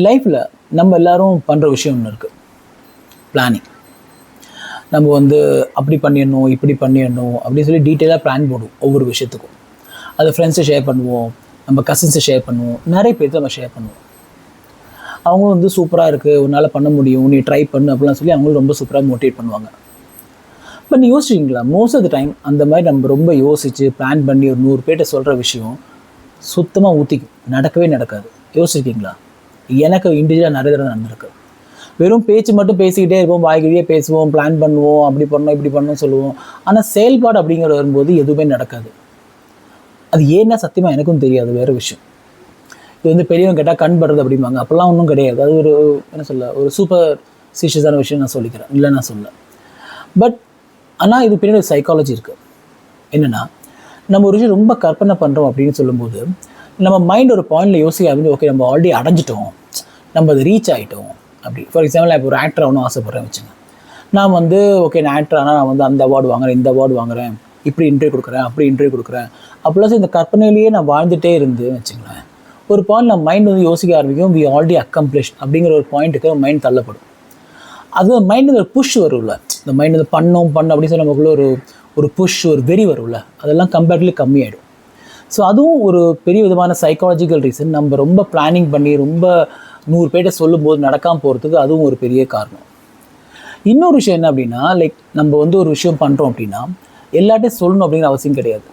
லைஃப்பில் நம்ம எல்லோரும் பண்ணுற விஷயம் ஒன்று இருக்குது, பிளானிங். நம்ம வந்து அப்படி பண்ணிடணும், இப்படி பண்ணிடணும் அப்படின்னு சொல்லி டீட்டெயிலாக பிளான் போடுவோம் ஒவ்வொரு விஷயத்துக்கும். அதை ஃப்ரெண்ட்ஸை ஷேர் பண்ணுவோம், நம்ம கசின்ஸை ஷேர் பண்ணுவோம், நிறைய பேர்த்து நம்ம ஷேர் பண்ணுவோம். அவங்க வந்து சூப்பராக இருக்குது, உன்னால் பண்ண முடியும், நீ ட்ரை பண்ணு அப்படிலாம் சொல்லி அவங்களும் ரொம்ப சூப்பராக மோட்டிவேட் பண்ணுவாங்க. பட் நீ யோசிச்சிங்களா, மோஸ்ட் ஆஃப் த டைம் அந்த மாதிரி நம்ம ரொம்ப யோசித்து பிளான் பண்ணி ஒரு 100 பேர்கிட்ட சொல்கிற விஷயம் சுத்தமாக ஊற்றிக்கும், நடக்கவே நடக்காது. யோசிச்சிருக்கீங்களா? எனக்கு இண்டிவிஜுவலாக நிறைய தடவை நடந்திருக்கு. வெறும் பேச்சு மட்டும் பேசிக்கிட்டே இருப்போம், வாய்க்கிட்டே பேசுவோம், பிளான் பண்ணுவோம், அப்படி பண்ணோம் இப்படி பண்ணோம் சொல்லுவோம். ஆனால் செயல்பாடு அப்படிங்கிற வரும்போது எதுவுமே நடக்காது. அது ஏன்னா சத்தியமாக எனக்கும் தெரியாது, வேறு விஷயம். இது வந்து பெரியவங்க கேட்டால் கண் படுறது அப்படிம்பாங்க, அப்போல்லாம் ஒன்றும் கிடையாது. அது ஒரு என்ன சொல்ல, ஒரு சூப்பர் ஸ்டிஷியஸான விஷயம் நான் சொல்லிக்கிறேன், இல்லை நான் சொல்ல. பட் ஆனால் இது பின்னாடி ஒரு சைக்காலஜி இருக்குது. என்னென்னா, நம்ம ஒரு விஷயம் ரொம்ப கற்பனை பண்ணுறோம் அப்படின்னு சொல்லும்போது நம்ம மைண்ட் ஒரு பாயிண்டில் யோசிக்க அப்படின்னு, ஓகே நம்ம ஆல்ரெடி அடைஞ்சிட்டோம், நம்ம அதை ரீச் ஆகிட்டோம் அப்படி. ஃபார் எக்ஸாம்பிள், நான் இப்போ ஒரு ஆக்டர் ஆகணும் ஆசைப்பட்றேன் வச்சுங்க. நான் வந்து ஓகே நான் ஆக்டர் ஆனால் நான் வந்து அந்த அவார்டு வாங்குறேன், இந்த அவார்டு வாங்குறேன், இப்படி இன்டர்வியூ கொடுக்குறேன், அப்படி இன்டர்வியூ கொடுக்குறேன், அப்படிலாம் இந்த கற்பனையிலேயே நான் வாழ்ந்துகிட்டே இருந்து வச்சுங்களேன். ஒரு பாயிண்ட் நம்ம மைண்ட் வந்து யோசிக்க ஆரம்பிக்கும், வி ஆல்ரெடி அக்கம்ப்ளிஷ் அப்படிங்கிற ஒரு பாயிண்ட்டுக்கு மைண்ட் தள்ளப்படும். அது மைண்டு ஒரு புஷ் வரும்ல, இந்த மைண்ட் வந்து பண்ணோம் அப்படின்னு சொல்லி நமக்குள்ள ஒரு புஷ், ஒரு வெறி வரும்ல, அதெல்லாம் கம்பேரிட்டிவ்லி கம்மியாயிடும். ஸோ அதுவும் ஒரு பெரிய விதமான சைக்காலஜிக்கல் ரீசன். நம்ம ரொம்ப பிளானிங் பண்ணி ரொம்ப 100 பேர்கிட்ட சொல்லும்போது நடக்காமல் போகிறதுக்கு அதுவும் ஒரு பெரிய காரணம். இன்னொரு விஷயம் என்ன அப்படின்னா, லைக் நம்ம வந்து ஒரு விஷயம் பண்ணுறோம் அப்படின்னா எல்லாட்டையும் சொல்லணும் அப்படிங்கிற அவசியம் கிடையாது.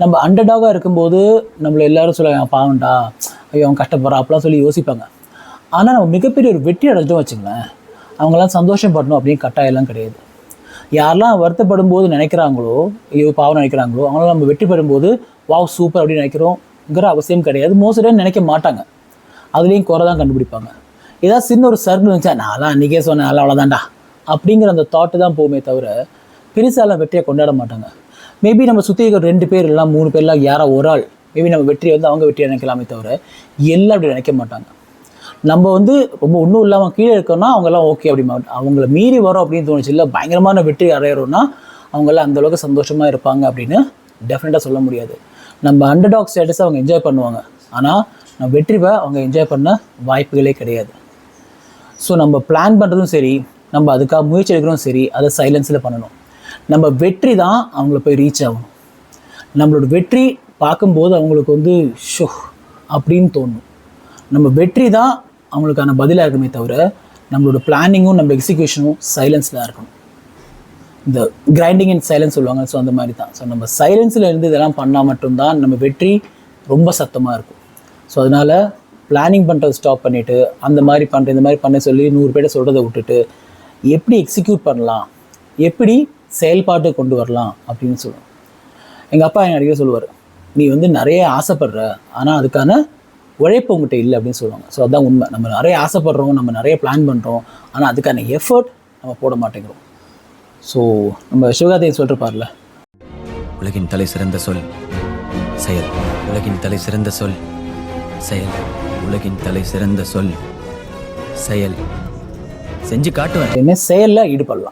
நம்ம அண்டர்டாகாக இருக்கும்போது நம்மளை எல்லோரும் சொல்லுவாங்க, பாவண்டா, ஐயோ அவன் கஷ்டப்படுறா அப்படிலாம் சொல்லி யோசிப்பாங்க. ஆனால் நம்ம மிகப்பெரிய ஒரு வெற்றி அடைஞ்சோம் வச்சுங்களேன், அவங்களாம் சந்தோஷப்படணும் அப்படின்னு கட்டாயம்லாம் கிடையாது. யாரெல்லாம் வருத்தப்படும் போது நினைக்கிறாங்களோ, ஐயோ பாவம் நினைக்கிறாங்களோ, அவங்களாம் நம்ம வெற்றி பெறும்போது வாவ் சூப்பர் அப்படின்னு நினைக்கிறோங்கிற அவசியம் கிடையாது. மோஸ்ட் டைம் நினைக்க மாட்டாங்க, அதுலேயும் குறை தான் கண்டுபிடிப்பாங்க. ஏதாவது சின்ன ஒரு சர்க்கிள் இருந்துச்சா, நான்லாம் அன்றைக்கே சொன்னேன், நல்லா அவ்வளோதான்டா அப்படிங்கிற அந்த தாட்டு தான் போகுமே தவிர பெருசாலாம் வெற்றியை கொண்டாட மாட்டாங்க. மேபி நம்ம சுற்றி இருக்கிற 2 பேர் இல்லை 3 பேர்லாம் யாரோ ஒரு ஆள் மேபி நம்ம வெற்றியை வந்து அவங்க வெற்றியை நினைக்கலாமே தவிர எல்லாம் அப்படி நினைக்க மாட்டாங்க. நம்ம வந்து ரொம்ப ஒன்றும் இல்லாமல் கீழே இருக்கோம்னா அவங்கெல்லாம் ஓகே அப்படி அவங்கள மீறி வரோம் அப்படின்னு தோணுச்சு, இல்லை பயங்கரமான வெற்றி அடையிறோன்னா அவங்களாம் அந்தளவுக்கு சந்தோஷமாக இருப்பாங்க அப்படின்னு டெஃபினட்டாக சொல்ல முடியாது. நம்ம அண்டர்டாக் ஸ்டேட்டஸை அவங்க என்ஜாய் பண்ணுவாங்க, ஆனால் நம்ம வெற்றிவை அவங்க என்ஜாய் பண்ண வாய்ப்புகளே கிடையாது. ஸோ நம்ம பிளான் பண்ணுறதும் சரி, நம்ம அதுக்காக முயற்சி எடுக்கிறதும் சரி, அதை சைலன்ஸில் பண்ணணும். நம்ம வெற்றி தான் அவங்கள போய் ரீச் ஆகணும். நம்மளோட வெற்றி பார்க்கும்போது அவங்களுக்கு வந்து ஷோ அப்படின்னு தோணும். நம்ம வெற்றி தான் அவங்களுக்கான பதிலாக இருக்குமே தவிர நம்மளோட பிளானிங்கும் நம்ம எக்ஸிக்யூஷனும் சைலன்ஸில் இருக்கணும். இந்த கிரைண்டிங் அண்ட் சைலன்ஸ் சொல்லுவாங்க. ஸோ அந்த மாதிரி தான். ஸோ நம்ம சைலன்ஸில் இருந்து இதெல்லாம் பண்ணால் மட்டும்தான் நம்ம வெற்றி ரொம்ப சத்தமாக இருக்கும். ஸோ அதனால் பிளானிங் பண்ணுறது ஸ்டாப் பண்ணிவிட்டு அந்த மாதிரி பண்ணுற இந்த மாதிரி பண்ண சொல்லி 100 பேர்ட்ட சொல்கிறத விட்டுட்டு எப்படி எக்ஸிக்யூட் பண்ணலாம், எப்படி செயல்பாட்டு கொண்டு வரலாம் அப்படின்னு சொல்லுவோம். எங்கள் அப்பா என் அடிக்கடி சொல்லுவார், நீ வந்து நிறைய ஆசைப்படுற, ஆனால் அதுக்கான உழைப்பு உங்கள்கிட்ட இல்லை அப்படின்னு சொல்லுவாங்க. ஸோ அதுதான் உண்மை. நம்ம நிறைய ஆசைப்படுறோம், நம்ம நிறைய பிளான் பண்ணுறோம், ஆனால் அதுக்கான எஃபர்ட் நம்ம போட மாட்டேங்கிறோம். ஸோ நம்ம சிவகார்த்திகேயன் சொல்லிருப்பார்ல, உலகின் தலை சிறந்த சொல் செயல், உலகின் தலை சிறந்த சொல் செயல், உலகின் தலை சிறந்த சொல் செயல். செஞ்சு காட்டுவேன், என்ன செயலில் ஈடுபடலாம்.